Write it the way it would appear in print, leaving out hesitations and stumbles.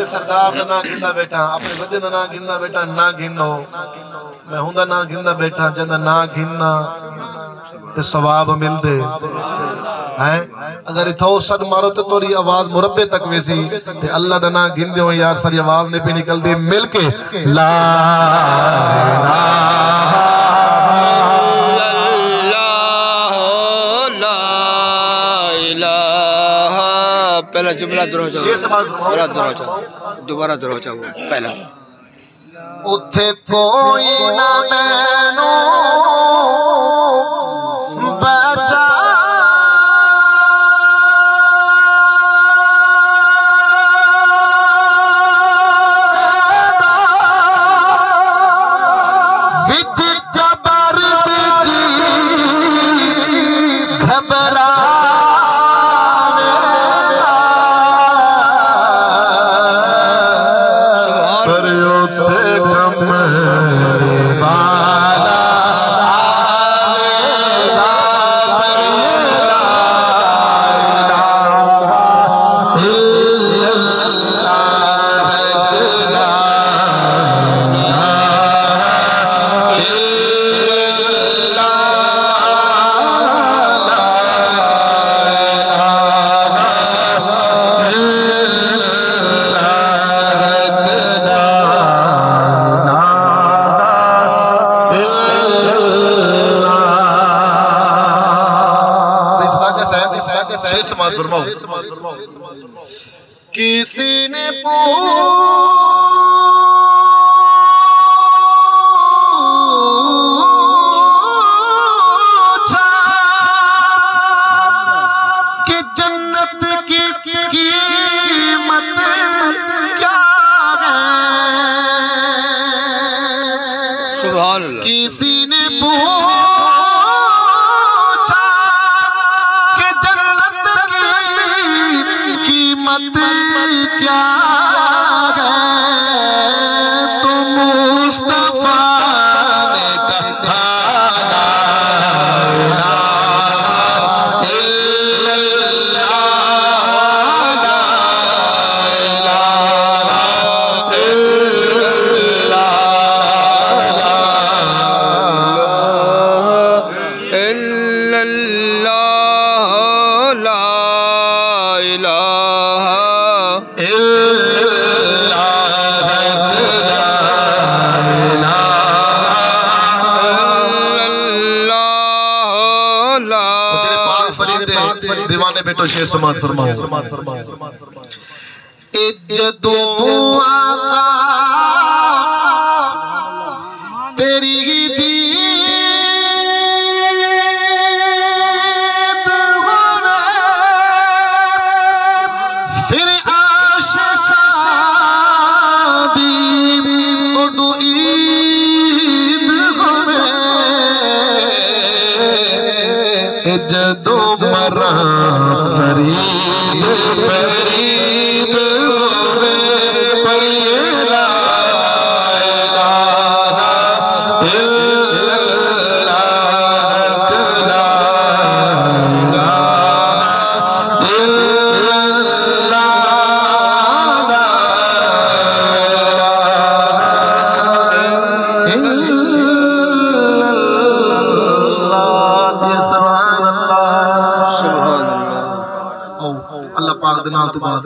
سردار دا نام گھندا بیٹھا اپنے وڈے دا نام گھندا بیٹھا نہ گھنو میں ہوندا نام گھندا بیٹھا جندا نام گھننا تے ثواب مل دے ہیں اگر اتھو سڈ مارو تے توری آواز مربے تک ویسی تے اللہ دا نام گھندے ہو یار ساری آواز نہیں پہ نکل دے مل کے لا پہلا جملہ درو چاہو دوبارہ درو چاہو پہلا اتھے کوئی نہ مینو بچا وچ جبر بجی گھبرا سماعت فرماؤ کسی نے پوچھا کہ جنت کی قیمت کیا ہے سبحان اللہ کسی نے کیا ہے تو مصطفیٰ نے کہا لا الہ الا اللہ لا الہ الا اللہ لا الہ دیوانے بیٹو شیر سماعت فرماؤ اجدو آقا تیری دید ہوئے پھر آشادی اردو عید ہوئے اجدو مرا فرید فرید ہوئے پڑھئے لا الہ الا اللہ لا الہ الا اللہ پاک دنا تو بعد